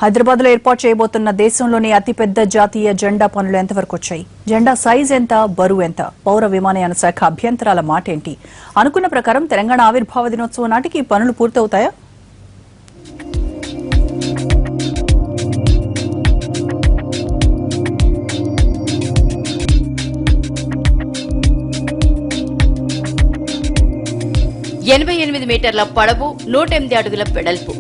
హైదరాబాద్ లో ఏర్పాటు చేయబోతున్న దేశంలోని అతిపెద్ద జాతీయ జెండా పనులు ఎంతవరకు వచ్చాయి? జెండా సైజ్ ఎంత, బరువు ఎంత? పౌర విమానయాన శాఖ అభ్యంతరాల మాటేంటి? అనుకున్న ప్రకారం తెలంగాణ ఆవిర్భావ దినోత్సవం నాటికి పనులు పూర్తవుతాయా? మీటర్ల పొడవు, 108 అడుగుల వెడల్పు.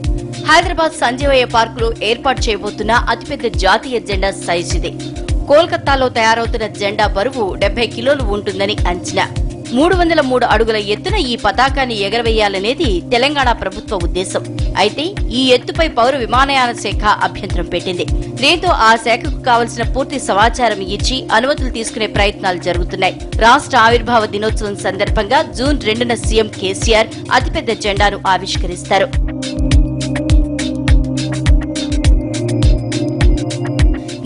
హైదరాబాద్ సంజీవయ్య పార్కులో ఏర్పాటు చేయబోతున్న అతిపెద్ద జాతీయ జెండా సైజ్ ఇది. కోల్కతాలో తయారవుతున్న జెండా బరువు 70 కిలోలు ఉంటుందని అంచనా. 303 అడుగుల ఎత్తున ఈ పతాకాన్ని ఎగరవేయాలనేది తెలంగాణ ప్రభుత్వ ఉద్దేశం. అయితే ఈ ఎత్తుపై పౌర విమానయాన శాఖ అభ్యంతరం పెట్టింది. దీంతో ఆ శాఖకు కావలసిన పూర్తి సమాచారం ఇచ్చి అనుమతులు తీసుకునే ప్రయత్నాలు జరుగుతున్నాయి. రాష్ట్ర ఆవిర్భావ దినోత్సవం సందర్భంగా జూన్ 2న సీఎం కేసీఆర్ అతిపెద్ద జెండాను ఆవిష్కరిస్తారు.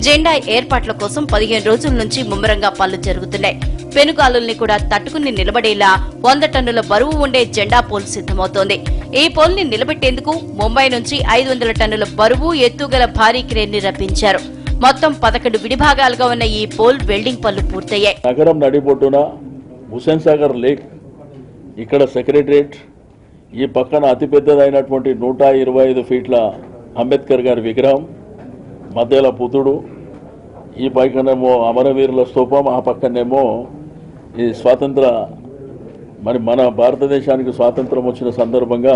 జెండా ఏర్పాట్ల కోసం 15 రోజుల నుంచి ముమ్మరంగా పనులు జరుగుతున్నాయి. పెనుగాలుల్ని కూడా తట్టుకుని నిలబడేలా 100 టన్నుల బరువు ఉండే జెండా పోల్ సిద్దమవుతోంది. ఈ పోల్ని నిలబెట్టేందుకు ముంబై నుంచి 500 టన్నుల బరువు, ఎత్తుగల భారీ క్రేన్ ని రప్పించారు. మొత్తం 11 విడిభాగాలుగా ఉన్న ఈ పోల్ వెల్డింగ్ పనులు పూర్తయ్యాయి. నగరం నడిబొడ్డున హుస్సేన్ సాగర్ లేక్, ఇక్కడ సెక్రటరియట్, ఈ పక్కన అతిపెద్దదైనటువంటి 125 ఫీట్ల అంబేద్కర్ గారి విగ్రహం, మధ్యలో పుతుడు, ఈ పైకనేమో అమరవీరుల స్తూపం, ఆ పక్కనేమో ఈ స్వాతంత్ర మన భారతదేశానికి స్వాతంత్రం వచ్చిన సందర్భంగా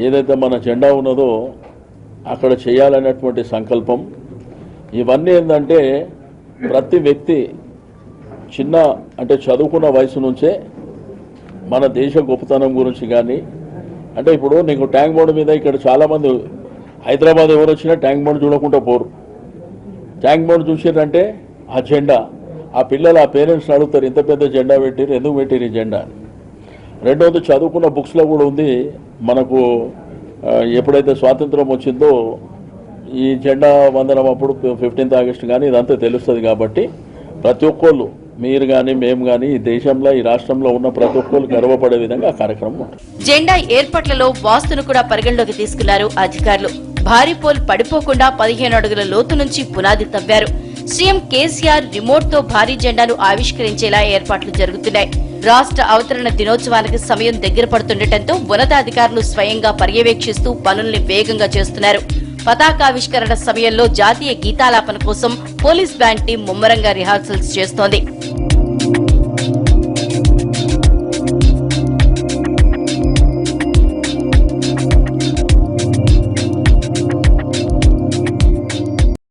ఏదైతే మన జెండా ఉన్నదో అక్కడ చేయాలనేటువంటి సంకల్పం. ఇవన్నీ ఏంటంటే ప్రతి వ్యక్తి చిన్న అంటే చదువుకున్న వయసు నుంచే మన దేశ గొప్పతనం గురించి కానీ, అంటే ఇప్పుడు నీకు ట్యాంక్ బోర్డు మీద ఇక్కడ చాలామంది హైదరాబాద్ ఎవరు వచ్చినా ట్యాంక్ బోర్డు చూడకుండా పోరు. ట్యాంక్ బోర్డు చూసారంటే ఆ జెండా, ఆ పిల్లలు ఆ పేరెంట్స్ని అడుగుతారు, ఇంత పెద్ద జెండా పెట్టిరు, ఎందుకు పెట్టిరు ఈ జెండా. రెండవది చదువుకున్న బుక్స్లో కూడా ఉంది. మనకు ఎప్పుడైతే స్వాతంత్రం వచ్చిందో ఈ జెండా వందనం అప్పుడు 15th ఆగస్టు కానీ ఇదంతా తెలుస్తుంది. కాబట్టి ప్రతి ఒక్కళ్ళు, మీరు కానీ మేము కానీ, ఈ దేశంలో ఈ రాష్ట్రంలో ఉన్న ప్రతి ఒక్కరు గర్వపడే విధంగా ఆ కార్యక్రమం ఉంటుంది. జెండా ఏర్పాట్లలో వాస్తును కూడా పరిగణలోకి తీసుకున్నారు అధికారులు. భారీ పోల్ పడిపోకుండా 15 అడుగుల లోతు నుంచి పునాది తవ్వారు. సీఎం కేసీఆర్ రిమోట్ తో భారీ జెండాను ఆవిష్కరించేలా ఏర్పాట్లు జరుగుతున్నాయి. రాష్ట్ర అవతరణ దినోత్సవానికి సమయం దగ్గర పడుతుండటంతో ఉన్నతాధికారులు స్వయంగా పర్యవేక్షిస్తూ పనుల్ని వేగంగా చేస్తున్నారు. పతాకావిష్కరణ సమయంలో జాతీయ గీతాలాపన కోసం పోలీస్ బ్యాండ్ టీం ముమ్మరంగా రిహార్సల్స్ చేస్తోంది.